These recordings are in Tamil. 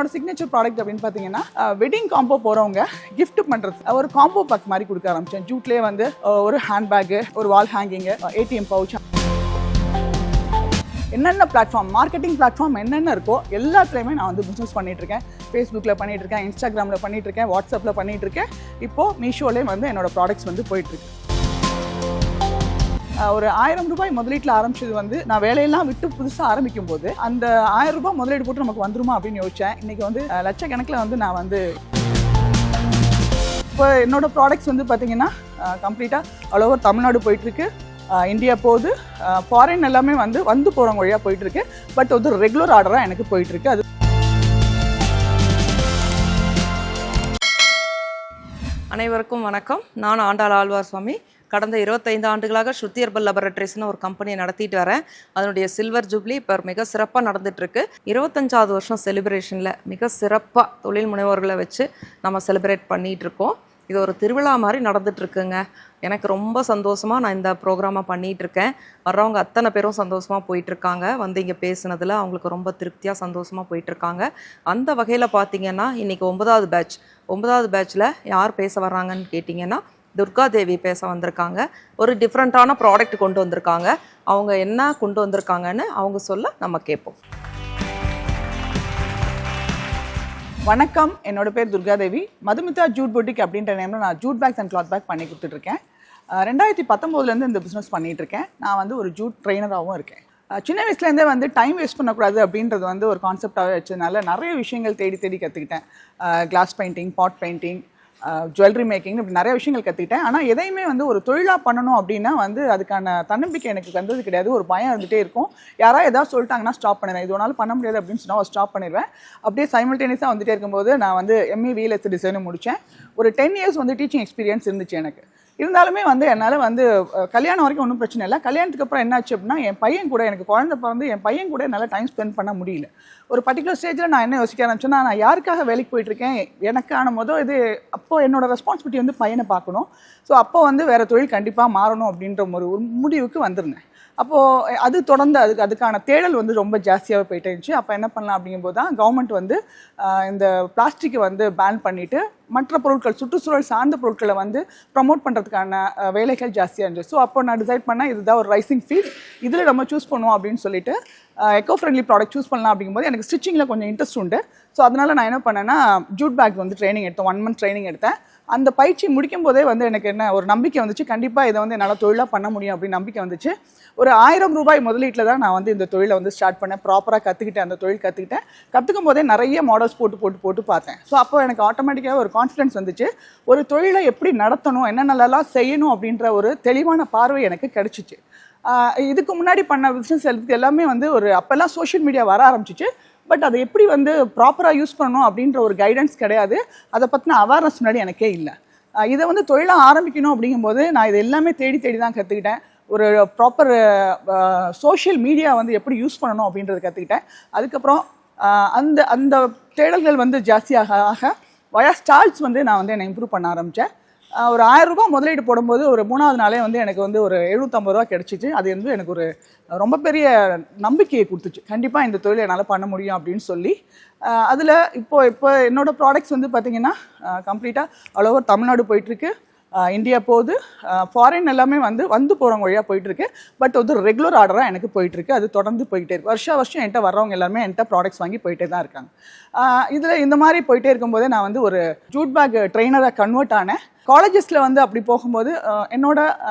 என்னோட சிக்னேச்சர் ப்ராடக்ட் அப்படின்னு பார்த்தீங்கன்னா வெட்டிங் காம்போ போகிறவங்க கிஃப்ட் பண்ணுறது ஒரு காம்போ பேக் மாதிரி கொடுக்க ஆரம்பித்தேன். ஜூட்லேயே வந்து ஒரு ஹேண்ட்பேக்கு, ஒரு வால் ஹேங்கிங்கு, ஏடிஎம் பவுச், என்னென்ன பிளாட்ஃபார்ம், மார்க்கெட்டிங் பிளாட்ஃபார்ம் என்னென்ன இருக்கோ எல்லாத்துலேயுமே நான் வந்து பிஸ்னஸ் பண்ணிகிட்ருக்கேன். ஃபேஸ்புக்கில் பண்ணிகிட்ருக்கேன், இன்ஸ்டாகிராமில் பண்ணிகிட்ருக்கேன், வாட்ஸ்அப்பில் பண்ணிகிட்ருக்கேன். இப்போது மீஷோலேயே வந்து என்னோடய ப்ராடக்ட்ஸ் வந்து போயிட்டுருக்கு. ஒரு 1000 ரூபாய் முதலீட்டில் ஆரம்பிச்சது வந்து நான் வேலையெல்லாம் விட்டு புதுசாக ஆரம்பிக்கும் போது அந்த 1000 ரூபாய் முதலீடு போட்டு நமக்கு வந்துருமா அப்படின்னு யோசித்தேன். இன்றைக்கி வந்து லட்சக்கணக்கில் வந்து நான் வந்து இப்போ என்னோட ப்ராடக்ட்ஸ் வந்து பார்த்திங்கன்னா கம்ப்ளீட்டாக ஆல் ஓவர் தமிழ்நாடு போயிட்டுருக்கு, இந்தியா போகுது, ஃபாரின் எல்லாமே வந்து போகிறவங்க வழியாக போயிட்டுருக்கு. பட் வந்து ரெகுலர் ஆர்டராக எனக்கு போயிட்டுருக்கு. அது அனைவருக்கும் வணக்கம். நான் ஆண்டாள் ஆழ்வார் சுவாமி. கடந்த 25 ஆண்டுகளாக ஸ்ருதி ஹெர்பல் லேபரட்டரிஸ்னு ஒரு கம்பெனியை நடத்திட்டு வரேன். அதனுடைய சில்வர் ஜூப்ளி இப்போ மிக சிறப்பாக நடந்துகிட்ருக்கு. 25வது வருஷம் செலிப்ரேஷனில் மிக சிறப்பாக தொழில் முனைவோர்களை வச்சு நம்ம செலிப்ரேட் பண்ணிகிட்ருக்கோம். இது ஒரு திருவிழா மாதிரி நடந்துகிட்ருக்குங்க. எனக்கு ரொம்ப சந்தோஷமாக நான் இந்த ப்ரோக்ராமை பண்ணிகிட்ருக்கேன். வர்றவங்க அத்தனை பேரும் சந்தோஷமாக போயிட்டுருக்காங்க. வந்து இங்கே பேசுனதில் அவங்களுக்கு ரொம்ப திருப்தியாக சந்தோஷமாக போயிட்டுருக்காங்க. அந்த வகையில் பார்த்திங்கன்னா இன்றைக்கி 9வது பேட்சில் யார் பேச வர்றாங்கன்னு கேட்டிங்கன்னா துர்கா தேவி பேச வந்திருக்காங்க. ஒரு டிஃப்ரெண்ட்டான ப்ராடக்ட் கொண்டு வந்திருக்காங்க. அவங்க என்ன கொண்டு வந்திருக்காங்கன்னு அவங்க சொல்ல நம்ம கேட்போம். வணக்கம், என்னோட பேர் துர்கா தேவி. மதுமிதா ஜூட் பொட்டிக் அப்படின்ற நேமில் நான் Jude packs and cloth back பண்ணி கொடுத்துட்ருக்கேன். 2019 இந்த பிஸ்னஸ் பண்ணிகிட்ருக்கேன். நான் வந்து ஒரு ஜூட் ட்ரெயினராகவும் இருக்கேன். சின்ன வயசுலேருந்தே வந்து டைம் வேஸ்ட் பண்ணக்கூடாது அப்படின்றது வந்து ஒரு கான்செப்டாகவே வச்சதுனால நிறைய விஷயங்கள் தேடி கற்றுக்கிட்டேன். கிளாஸ் பெயிண்டிங், பாட் பெயிண்டிங், ஜுவல்லரி மேக்கிங், இப்படி நிறைய விஷயங்கள் கற்றுக்கிட்டேன். ஆனால் எதையுமே வந்து ஒரு தொழிலாக பண்ணணும் அப்படின்னா வந்து அதுக்கான தன்னம்பிக்கை எனக்கு வந்தது கிடையாது. ஒரு பயம் இருந்துகிட்டே இருக்கும். யாராவது ஏதாவது சொல்லிட்டாங்கன்னா ஸ்டாப் பண்ணிடுவேன். இது ஒன்றாலும் பண்ண முடியாது அப்படின்னு சொன்னால் ஸ்டாப் பண்ணிடுவேன். அப்படியே சைமல்டேனியஸாக வந்துகிட்டே இருக்கும்போது நான் வந்து எம்ஏ விஎல்எஸ் டிசைனும் முடித்தேன். ஒரு 10 இயர்ஸ் வந்து டீச்சிங் எக்ஸ்பீரியன்ஸ் இருந்துச்சு எனக்கு. இருந்தாலுமே வந்து என்னால் வந்து கல்யாணம் வரைக்கும் ஒன்றும் பிரச்சனை இல்லை. கல்யாணத்துக்கு அப்புறம் என்னாச்சு அப்படின்னா என் பையன் கூட, எனக்கு குழந்தை பிறந்து என் பையன் கூட என்னால் டைம் ஸ்பெண்ட் பண்ண முடியல. ஒரு பர்டிகுலர் ஸ்டேஜில் நான் என்ன யோசிக்க ஆரம்பிச்சேன்னா, நான் யாருக்காக வேலைக்கு போயிட்டுருக்கேன், எனக்கான இது அப்போது என்னோட ரெஸ்பான்சிபிலிட்டி வந்து பையனை பார்க்கணும். ஸோ அப்போ வந்து வேறு தொழில் கண்டிப்பாக மாறணும் அப்படின்ற ஒரு முடிவுக்கு வந்திருந்தேன். அப்போது அது தொடர்ந்து அதுக்கான தேடல் வந்து ரொம்ப ஜாஸ்தியாகவே போயிட்டே இருந்துச்சு. அப்போ என்ன பண்ணலாம் அப்படிங்கும்போது தான் கவர்மெண்ட் வந்து இந்த பிளாஸ்டிக்கை வந்து பேன் பண்ணிவிட்டு மற்ற பொருட்கள், சுற்றுச்சூழல் சார்ந்த பொருட்களை வந்து ப்ரமோட் பண்ணுறதுக்கான வேலைகள் ஜாஸ்தியாக இருந்துச்சு. ஸோ அப்போ நான் டிசைட் பண்ணேன் இதுதான் ஒரு ரைசிங் ஃபீல்ட், இதில் நம்ம சூஸ் பண்ணுவோம் அப்படின்னு சொல்லிட்டு எக்கோ ஃப்ரெண்ட்லி ப்ராடக்ட் சூஸ் பண்ணலாம் அப்படிங்கும்போது எனக்கு ஸ்டிச்சிங்கில் கொஞ்சம் இன்ட்ரெஸ்ட் உண்டு. ஸோ அதனால் நான் என்ன பண்ணேன்னா ஜூட் பேக் வந்து ட்ரைனிங் எடுத்தேன். 1 month ட்ரைனிங் எடுத்தேன். அந்த பயிற்சி முடிக்கும் போதே வந்து எனக்கு என்ன ஒரு நம்பிக்கை வந்துச்சு, கண்டிப்பாக இதை வந்து என்னால் தொழிலாக பண்ண முடியும் அப்படின்னு நம்பிக்கை வந்துச்சு. ஒரு 1000 ரூபாய் முதலீட்டில் தான் நான் வந்து இந்த தொழிலை வந்து ஸ்டார்ட் பண்ணேன். ப்ராப்பராக கற்றுக்கிட்டேன், அந்த தொழில் கற்றுக்கும் போதே நிறைய மாடல்ஸ் போட்டு பார்த்தேன். ஸோ அப்போ எனக்கு ஆட்டோமேட்டிக்காக ஒரு கான்ஃபிடன்ஸ் வந்துச்சு. ஒரு தொழிலை எப்படி நடத்தணும், என்னென்னலாம் செய்யணும் அப்படின்ற ஒரு தெளிவான பார்வை எனக்கு கிடைச்சிச்சு. இதுக்கு முன்னாடி பண்ண பிஸ்னஸ் எல்லாமே வந்து அப்போல்லாம் சோஷியல் மீடியா வர ஆரம்பிச்சிச்சு. பட் அதை எப்படி வந்து ப்ராப்பராக யூஸ் பண்ணணும் அப்படின்ற ஒரு கைடன்ஸ் கிடையாது. அதை பற்றின அவேர்னஸ் முன்னாடி எனக்கே இல்லை. இதை வந்து தொழிலாக ஆரம்பிக்கணும் அப்படிங்கும்போது நான் இது எல்லாமே தேடி தான் கற்றுக்கிட்டேன். ஒரு ப்ராப்பர் சோஷியல் மீடியா வந்து எப்படி யூஸ் பண்ணணும் அப்படின்றத கற்றுக்கிட்டேன். அதுக்கப்புறம் அந்த தேடல்கள் வந்து ஜாஸ்தியாக வயா ஸ்டால்ஸ் வந்து நான் வந்து என்னை இம்ப்ரூவ் பண்ண ஆரம்பித்தேன். ஒரு 1000 ரூபாய் முதலீடு போடும்போது ஒரு 3வது நாளே வந்து எனக்கு வந்து ஒரு 750 ரூபா கிடச்சிச்சு. அது வந்து எனக்கு ஒரு ரொம்ப பெரிய நம்பிக்கையை கொடுத்துச்சு. கண்டிப்பாக இந்த தொழிலை என்னால் பண்ண முடியும் அப்படின்னு சொல்லி அதில் இப்போ என்னோடய ப்ராடக்ட்ஸ் வந்து பார்த்திங்கன்னா கம்ப்ளீட்டாக ஆல் ஓவர் தமிழ்நாடு போயிட்டுருக்கு, இந்தியா போகுது, ஃபாரின் எல்லாமே வந்து போகிறவங்க வழியாக போயிட்டுருக்கு. பட் வந்து ரெகுலர் ஆர்டராக எனக்கு போயிட்டுருக்கு. அது தொடர்ந்து போயிட்டே இருக்குது. வருஷம் என்கிட்ட வர்றவங்க எல்லாருமே என்கிட்ட ப்ராடக்ட்ஸ் வாங்கி போயிட்டே தான் இருக்காங்க. இதில் இந்த மாதிரி போயிட்டே இருக்கும்போதே நான் வந்து ஒரு ஜூட் பேக் ட்ரெயினராக கன்வெர்ட் ஆனேன். காலேஜஸில் வந்து அப்படி போகும்போது என்னோட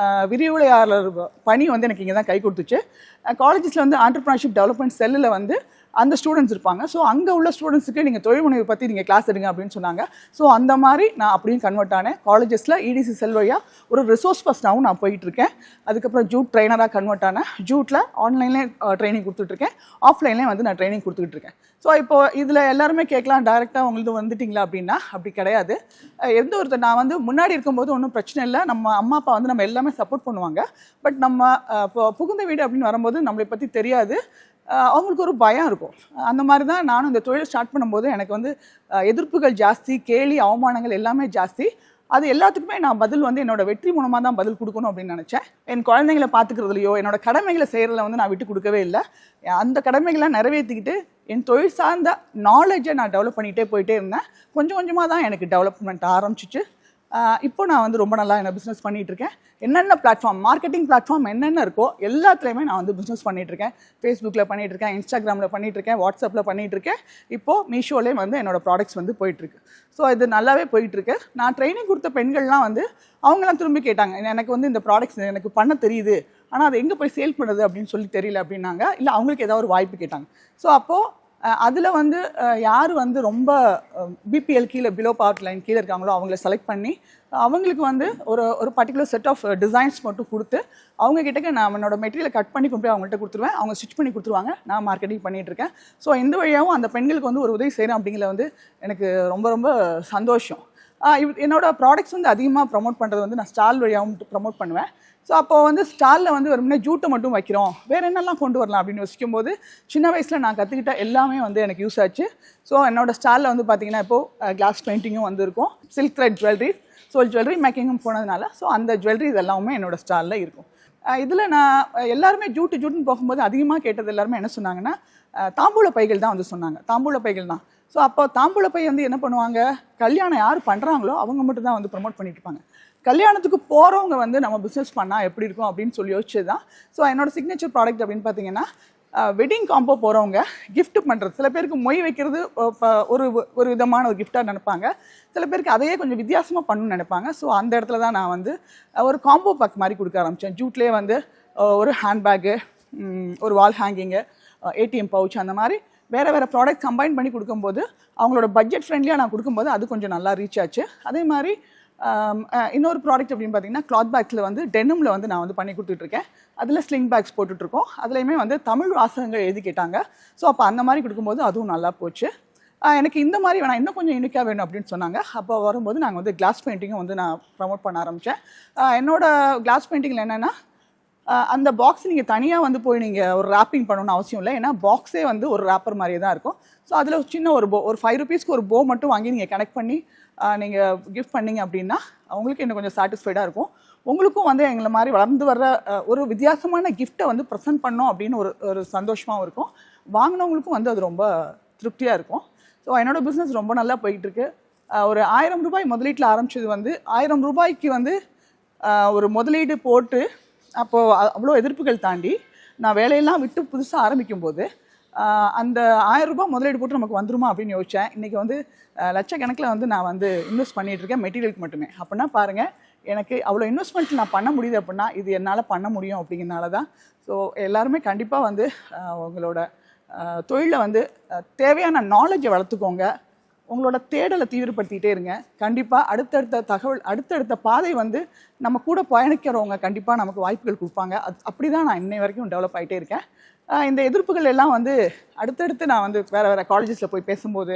விரிவுரையாளர் பணி வந்து எனக்கு இங்கே தான் கை கொடுத்துச்சு. காலேஜஸில் வந்து ஆண்டர்ப்ரனர்ஷிப் டெவலப்மெண்ட் செல்லில் வந்து அந்த ஸ்டூடெண்ட்ஸ் இருப்பாங்க. ஸோ அங்கே உள்ள ஸ்டூடெண்ட்ஸுக்கு நீங்கள் தொழில் முனைவு பற்றி நீங்கள் கிளாஸ் எடுங்க அப்படின்னு சொன்னாங்க. ஸோ அந்த மாதிரி நான் அப்படியும் கன்வெர்ட் ஆனேன். காலேஜஸில் இடிசி செல் வழியாக ஒரு ரிசோர்ஸ் பர்சனாகவும் நான் போயிட்டுருக்கேன். அதுக்கப்புறம் ஜூட் ட்ரெயினராக கன்வெர்ட் ஆனேன். ஜூட்டில் ஆன்லைன்லேயே ட்ரைனிங் கொடுத்துட்ருக்கேன், ஆஃப்லைன்லேயே வந்து நான் ட்ரைனிங் கொடுத்துக்கிட்டு இருக்கேன். ஸோ இப்போது இதில் எல்லாருமே கேட்கலாம், டேரெக்டாக உங்களுக்கு வந்துட்டிங்களா அப்படின்னா அப்படி கிடையாது. நான் வந்து முன்னாடி இருக்கும்போது ஒன்றும் பிரச்சனை இல்லை. நம்ம அம்மா அப்பா வந்து நம்ம எல்லாமே சப்போர்ட் பண்ணுவாங்க. பட் நம்ம இப்போ புகுந்த வீடு அப்படின்னு வரும்போது நம்மளை பற்றி தெரியாது, அவங்களுக்கு ஒரு பயம் இருக்கும். அந்த மாதிரி தான் நானும் இந்த தொழிலை ஸ்டார்ட் பண்ணும்போது எனக்கு வந்து எதிர்ப்புகள் ஜாஸ்தி, கேலி அவமானங்கள் எல்லாமே ஜாஸ்தி. அது எல்லாத்துக்குமே நான் பதில் வந்து என்னோட வெற்றி மூலமாக தான் பதில் கொடுக்கணும் அப்படின்னு நினச்சேன். என் குழந்தைங்களை பார்த்துக்கிறதுலையோ என்னோட கடமைகளை செய்கிறதுல வந்து நான் விட்டு கொடுக்கவே இல்லை. அந்த கடமைகளை நிறைவேற்றிக்கிட்டு என் தொழில் சார்ந்த நாலேஜை நான் டெவலப் பண்ணிகிட்டே போயிட்டே இருந்தேன். கொஞ்சம் கொஞ்சமாக தான் எனக்கு டெவலப்மெண்ட் ஆரம்பிச்சிச்சு. இப்போ நான் வந்து ரொம்ப நல்லா என்ன பிஸ்னஸ் பண்ணிகிட்ருக்கேன். என்னென்ன பிளாட்ஃபார்ம், மார்க்கெட்டிங் பிளாட்ஃபார்ம் என்னென்ன இருக்கோ எல்லாத்துலேயுமே நான் வந்து பிஸ்னஸ் பண்ணிகிட்ருக்கேன். ஃபேஸ்புக்கில் பண்ணிகிட்ருக்கேன், இன்ஸ்டாகிராமில் பண்ணிகிட்ருக்கேன், வாட்ஸ்அப்பில் பண்ணிகிட்ருக்கேன். இப்போது மீஷோலேயே வந்து என்னோடய ப்ராடக்ட்ஸ் வந்து போயிட்டுருக்கு. ஸோ இது நல்லாவே போயிட்டுருக்கு. நான் ட்ரைனிங் கொடுத்த பெண்கள்லாம் வந்து அவங்களாம் திரும்பி கேட்டாங்க, எனக்கு வந்து இந்த ப்ராடக்ட்ஸ் எனக்கு பண்ண தெரியுது, ஆனால் அது எங்கே போய் சேல் பண்ணுறது அப்படின்னு சொல்லி தெரியல அப்படின்னாங்க. இல்லை அவங்களுக்கு ஏதாவது ஒரு வாய்ப்பு கேட்டாங்க. ஸோ அப்போது அதில் வந்து யார் வந்து ரொம்ப பிபிஎல் கீழே பிலோ பாவர்ட்டி லைன் கீழே இருக்காங்களோ அவங்கள செலக்ட் பண்ணி அவங்களுக்கு வந்து ஒரு பர்டிகுலர் செட் ஆஃப் டிசைன்ஸ் மட்டும் கொடுத்து அவங்க கிட்டக்க நான் என்னோட மெட்டீரியலை கட் பண்ணி கொண்டு போய் அவங்கள்ட்ட கொடுத்துருவேன். அவங்க ஸ்டிச் பண்ணி கொடுத்துருவாங்க. நான் மார்க்கெட்டிங் பண்ணிகிட்ருக்கேன். ஸோ இந்த வழியாகவும் அந்த பெண்களுக்கு வந்து ஒரு உதவி செய்கிறேன் அப்படிங்கிற வந்து எனக்கு ரொம்ப ரொம்ப சந்தோஷம். என்னோட ப்ராடக்ட்ஸ் வந்து அதிகமாக ப்ரமோட் பண்ணுறது வந்து நான் ஸ்டால் வழியாகவும் ப்ரமோட் பண்ணுவேன். ஸோ அப்போ வந்து ஸ்டாலில் வந்து வெறுமனே ஜூட்டை மட்டும் வைக்கிறோம், வேறு என்னெல்லாம் கொண்டு வரலாம் அப்படின்னு யோசிக்கும் போது சின்ன வயசில் நான் கற்றுக்கிட்ட எல்லாமே வந்து எனக்கு யூஸ் ஆச்சு. ஸோ என்னோடய ஸ்டாலில் வந்து பார்த்திங்கன்னா இப்போது கிளாஸ் பெயிண்டிங்கும் வந்துருக்கும், silk thread jewellery, so jewellery மேக்கிங்கும் போனதுனால ஸோ அந்த ஜுவல்லரி இதெல்லாமே என்னோடய ஸ்டாலில் இருக்கும். இதில் நான் எல்லாருமே ஜூட்டுன்னு போகும்போது அதிகமாக கேட்டது எல்லாருமே என்ன சொன்னாங்கன்னா தாம்பூல பைகள் தான் வந்து சொன்னாங்க. தாம்பூல பைகள் தான். ஸோ அப்போ தாம்பூல பை வந்து என்ன பண்ணுவாங்க, கல்யாணம் யார் பண்ணுறாங்களோ அவங்க மட்டும் தான் வந்து ப்ரமோட் பண்ணிட்டு இருப்பாங்க. கல்யாணத்துக்கு போகிறவங்க வந்து நம்ம பிஸ்னஸ் பண்ணால் எப்படி இருக்கும் அப்படின்னு சொல்லி யோசிச்சு தான். ஸோ என்னோட சிக்னேச்சர் ப்ராடக்ட் அப்படின்னு பார்த்தீங்கன்னா வெட்டிங் காம்போ போகிறவங்க கிஃப்ட் பண்ணுறது. சில பேருக்கு மொய் வைக்கிறது ஒரு விதமான ஒரு கிஃப்டாக நினைப்பாங்க. சில பேருக்கு அதையே கொஞ்சம் வித்தியாசமாக பண்ணணும்னு நினைப்பாங்க. ஸோ அந்த இடத்துல தான் நான் வந்து ஒரு காம்போ பேக் மாதிரி கொடுக்க ஆரம்பித்தேன். ஜூட்லேயே வந்து ஒரு ஹேண்ட்பேக்கு, ஒரு வால் ஹேங்கிங்கு, ஏடிஎம் பவுச், அந்த மாதிரி வேறு ப்ராடக்ட் கம்பைன் பண்ணி கொடுக்கும்போது அவங்களோட பட்ஜெட் ஃப்ரெண்ட்லியாக நான் கொடுக்கும்போது அது கொஞ்சம் நல்லா ரீச் ஆச்சு. அதே மாதிரி இன்னொரு ப்ராடக்ட் அப்படின்னு பார்த்தீங்கன்னா கிளாத் பேக்ஸில் வந்து டெனிமில் வந்து நான் வந்து பண்ணி கொடுத்துட்ருக்கேன். அதில் ஸ்லிங் பேக்ஸ் போட்டுட்ருக்கோம். அதுலேயுமே வந்து தமிழ் வாசகங்கள் எழுதி கேட்டாங்க. ஸோ அப்போ அந்த மாதிரி கொடுக்கும்போது அதுவும் நல்லா போச்சு. எனக்கு இந்த மாதிரி வேணாம், இன்னும் கொஞ்சம் யூனிக்காக வேணும் அப்படின்னு சொன்னாங்க. அப்போ வரும்போது நாங்கள் வந்து கிளாஸ் பெயிண்டிங்கும் வந்து நான் ப்ரமோட் பண்ண ஆரம்பித்தேன். என்னோட கிளாஸ் பெயிண்டிங்கில் என்னென்னா அந்த பாக்ஸ் நீங்கள் தனியாக வந்து போய் நீங்கள் ஒரு ரேப்பிங் பண்ணணும்னு அவசியம் இல்லை. ஏன்னா பாக்ஸே வந்து ஒரு ரேப்பர் மாதிரியே தான் இருக்கும். ஸோ அதில் சின்ன ஒரு ₹5 ஒரு போ மட்டும் வாங்கி நீங்கள் கனெக்ட் பண்ணி நீங்கள் கிஃப்ட் பண்ணிங்க அப்படின்னா அவங்களுக்கு இன்னும் கொஞ்சம் சாட்டிஸ்ஃபைடாக இருக்கும். உங்களுக்கும் வந்து எங்களை மாதிரி வளர்ந்து வர்ற ஒரு வித்தியாசமான கிஃப்ட்டை வந்து ப்ரெசென்ட் பண்ணோம் அப்படின்னு ஒரு சந்தோஷமாகவும் இருக்கும். வாங்கினவங்களுக்கும் வந்து அது ரொம்ப திருப்தியாக இருக்கும். ஸோ என்னோடய பிஸ்னஸ் ரொம்ப நல்லா போயிட்டுருக்கு. ஒரு ₹1000 முதலீட்டில் ஆரம்பித்தது வந்து ₹1000 வந்து ஒரு முதலீடு போட்டு அப்போது அவ்வளோ எதிர்ப்புகள் தாண்டி நான் வேலையெல்லாம் விட்டு புதுசாக ஆரம்பிக்கும்போது அந்த ₹1000 முதலீடு போட்டு நமக்கு வந்துருமா அப்படின்னு யோசித்தேன். இன்றைக்கி வந்து லட்சக்கணக்கில் வந்து நான் வந்து இன்வெஸ்ட் பண்ணிகிட்ருக்கேன் மெட்டீரியலுக்கு மட்டுமே. அப்படின்னா பாருங்கள், எனக்கு அவ்வளோ இன்வெஸ்ட்மெண்ட் நான் பண்ண முடியுது அப்படின்னா இது என்னால் பண்ண முடியும் அப்படிங்கிறனால தான். ஸோ எல்லாருமே கண்டிப்பாக வந்து உங்களோட தொழிலில் வந்து தேவையான நாலேஜை வளர்த்துக்கோங்க. உங்களோட தேடலை தீவிரப்படுத்திகிட்டே இருங்க. கண்டிப்பாக அடுத்தடுத்த பாதை வந்து நம்ம கூட பயணிக்கிறவங்க கண்டிப்பாக நமக்கு வாய்ப்புகள் கொடுப்பாங்க. அப்படி தான் நான் இன்னை வரைக்கும் டெவலப் ஆகிட்டே இருக்கேன். இந்த எதிர்ப்புகள் எல்லாம் வந்து அடுத்தடுத்து நான் வந்து வேறு காலேஜஸில் போய் பேசும்போது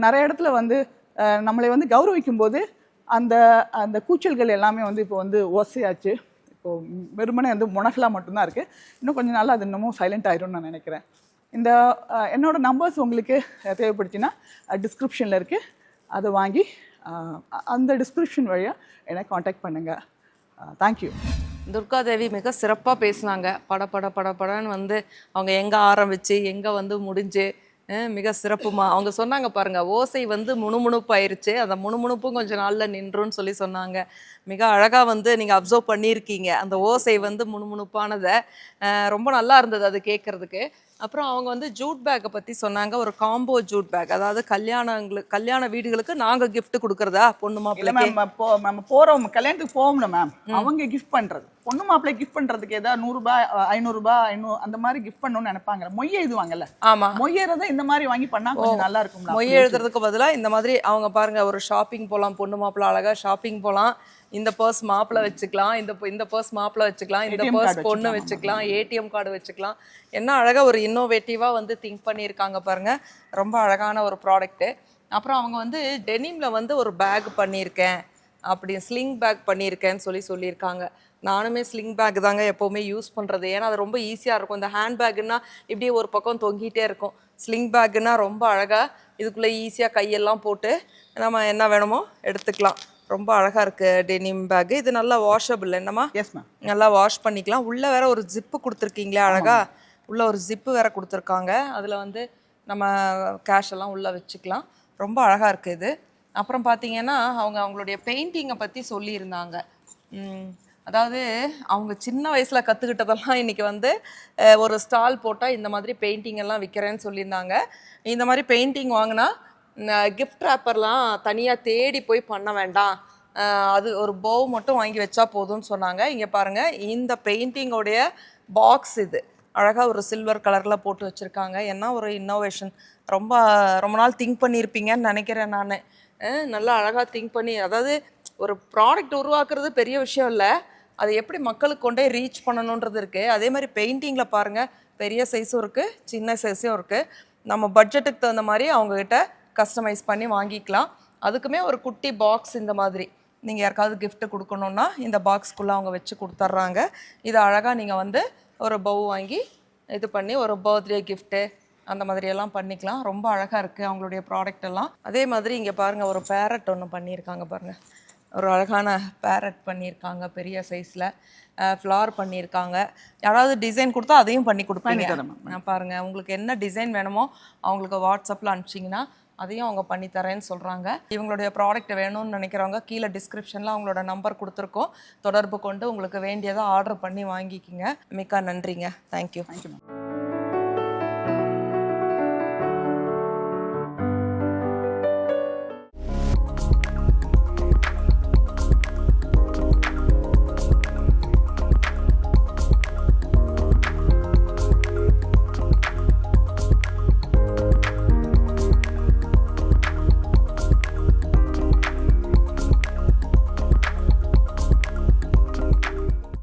நிறைய இடத்துல வந்து நம்மளை வந்து கௌரவிக்கும் போது அந்த கூச்சல்கள் எல்லாமே வந்து இப்போ வந்து ஓசையாச்சு. இப்போது வெறுமனே வந்து முனகலாக மட்டும்தான் இருக்குது. இன்னும் கொஞ்சம் நாள் அது இன்னமும் சைலண்ட் ஆகிரும்னு நான் நினைக்கிறேன். இந்த என்னோடய நம்பர்ஸ் உங்களுக்கு தேவைப்படுச்சுன்னா டிஸ்கிரிப்ஷனில் இருக்குது. அதை வாங்கி அந்த டிஸ்கிரிப்ஷன் வழியாக என்னை காண்டாக்ட் பண்ணுங்கள். தேங்க்யூ. துர்காதேவி மிக சிறப்பாக பேசினாங்க. படன்னு வந்து அவங்க எங்கே ஆரம்பித்து எங்கே வந்து முடிஞ்சு மிக சிறப்புமா அவங்க சொன்னாங்க. பாருங்கள், ஓசை வந்து முணுமுணுப்பாயிருச்சு, அந்த முணுமுணுப்பும் கொஞ்சம் நாளில் நின்றுன்னு சொல்லி சொன்னாங்க. மிக அழகாக வந்து நீங்கள் அப்சர்வ் பண்ணியிருக்கீங்க அந்த ஓசை வந்து முணுமுணுப்பானதை. ரொம்ப நல்லா இருந்தது அது கேட்குறதுக்கு. அப்புறம் அவங்க வந்து ஜூட் பேக்கை பற்றி சொன்னாங்க. ஒரு காம்போ ஜூட் பேக், அதாவது கல்யாண வீடுகளுக்கு நாங்கள் கிஃப்ட் கொடுக்குறதா பொண்ணு மாப்பிள்ளை நம்ம போகிறோம் கல்யாணத்துக்கு போவோம்ல மேம், அவங்க கிஃப்ட் பண்ணுறது பொண்ணு மாப்பிள்ளை கிஃப்ட் பண்ணுறதுக்கு ஏதாவது ₹100 ₹500 அந்த மாதிரி கிஃப்ட் பண்ணணும்னு நினைப்பாங்க. மொய் எழுதுவாங்கல்ல, ஆமாம், மொய்யறதை இந்த மாதிரி வாங்கி பண்ணால் கொஞ்சம் நல்லா இருக்கும். மொய் எழுதுறதுக்கு பதிலாக இந்த மாதிரி அவங்க பாருங்கள், ஒரு ஷாப்பிங் போகலாம், பொண்ணு மாப்பிள்ளை அழகாக ஷாப்பிங் போகலாம். இந்த பர்ஸ் மாப்பிள்ளை வச்சுக்கலாம், இந்த பர்ஸ் மாப்பிள்ளை வச்சுக்கலாம், இந்த பர்ஸ் பொண்ணு வச்சுக்கலாம், ஏடிஎம் கார்டு வச்சுக்கலாம். என்ன அழகாக ஒரு இன்னோவேட்டிவாக வந்து திங்க் பண்ணியிருக்காங்க பாருங்கள். ரொம்ப அழகான ஒரு ப்ராடக்ட்டு. அப்புறம் அவங்க வந்து டெனிமில் வந்து ஒரு பேக் பண்ணியிருக்கேன், அப்படி ஸ்லிங் பேக் பண்ணியிருக்கேன்னு சொல்லியிருக்காங்க. நானுமே ஸ்லிங் பேக் தாங்க எப்போவுமே யூஸ் பண்ணுறது. ஏன்னா அது ரொம்ப ஈஸியாக இருக்கும். இந்த ஹேண்ட் பேக்குன்னா இப்படியே ஒரு பக்கம் தொங்கிட்டே இருக்கும். ஸ்லிங் பேக்குன்னா ரொம்ப அழகாக இதுக்குள்ளே ஈஸியாக கையெல்லாம் போட்டு நம்ம என்ன வேணுமோ எடுத்துக்கலாம். ரொம்ப அழகாக இருக்குது டெனிம் பேக்கு. இது நல்லா வாஷபிள் என்னம்மா? Yes ma'am. நல்லா வாஷ் பண்ணிக்கலாம். உள்ளே வேற ஒரு ஜிப்பு கொடுத்துருக்கீங்களே அழகாக, உள்ளே ஒரு ஜிப்பு வேற கொடுத்துருக்காங்க. அதில் வந்து நம்ம கேஷ் எல்லாம் உள்ளே வச்சுக்கலாம். ரொம்ப அழகாக இருக்குது இது. அப்புறம் பார்த்தீங்கன்னா அவங்களுடைய பெயிண்டிங்கை பற்றி சொல்லியிருந்தாங்க. அதாவது அவங்க சின்ன வயசில் கற்றுக்கிட்டதெல்லாம் இன்றைக்கி வந்து ஒரு ஸ்டால் போட்டால் இந்த மாதிரி பெயிண்டிங் எல்லாம் விற்கிறேன்னு சொல்லியிருந்தாங்க. இந்த மாதிரி பெயிண்டிங் வாங்கினா கிஃப்ட் ரேப்பர்லாம் தனியாக தேடி போய் பண்ண வேண்டாம், அது ஒரு பவு மட்டும் வாங்கி வச்சா போதும்னு சொன்னாங்க. இங்கே பாருங்கள், இந்த பெயிண்டிங்கோடைய பாக்ஸ் இது அழகாக ஒரு சில்வர் கலரில் போட்டு வச்சுருக்காங்க. என்ன ஒரு இன்னோவேஷன்! ரொம்ப ரொம்ப நாள் திங்க் பண்ணியிருப்பீங்கன்னு நினைக்கிறேன் நான். நல்லா அழகாக திங்க் பண்ணி, அதாவது ஒரு ப்ராடக்ட் உருவாக்குறது பெரிய விஷயம் இல்லை, அதை எப்படி மக்களுக்கு கொண்டே ரீச் பண்ணணுன்றது இருக்குது. அதே மாதிரி பெயிண்டிங்கில் பாருங்கள், பெரிய சைஸும் இருக்குது, சின்ன சைஸும் இருக்குது. நம்ம பட்ஜெட்டுக்கு தகுந்த மாதிரி அவங்கக்கிட்ட கஸ்டமைஸ் பண்ணி வாங்கிக்கலாம். அதுக்குமே ஒரு குட்டி பாக்ஸ் இந்த மாதிரி நீங்கள் யாருக்காவது gift கொடுக்கணுன்னா இந்த பாக்ஸ்க்குள்ளே அவங்க வச்சு கொடுத்துட்றாங்க. இது அழகாக நீங்கள் வந்து ஒரு பவு வாங்கி இது பண்ணி ஒரு பர்த்டே கிஃப்ட்டு அந்த மாதிரியெல்லாம் பண்ணிக்கலாம். ரொம்ப அழகாக இருக்குது அவங்களுடைய ப்ராடக்ட் எல்லாம். அதே மாதிரி இங்கே பாருங்கள், ஒரு பேரட் ஒன்று பண்ணியிருக்காங்க பாருங்கள். ஒரு அழகான பேரட் பண்ணியிருக்காங்க, பெரிய சைஸில் ஃப்ளார் பண்ணியிருக்காங்க. யாராவது டிசைன் கொடுத்தா அதையும் பண்ணி கொடுப்பீங்க. பாருங்கள், உங்களுக்கு என்ன டிசைன் வேணுமோ அவங்களுக்கு வாட்ஸ்அப்பில் அனுப்பிச்சிங்கன்னா அதையும் அவங்க பண்ணித்தரேன்னு சொல்கிறாங்க. இவங்களுடைய ப்ராடக்ட் வேணும்னு நினைக்கிறவங்க கீழே டிஸ்கிரிப்ஷனில் அவங்களோட நம்பர் கொடுத்துருக்கோம், தொடர்பு கொண்டு உங்களுக்கு வேண்டியதை ஆர்டர் பண்ணி வாங்கிக்கிங்க. மிக்க நன்றிங்க. தேங்க்யூ. Thank you ma'am.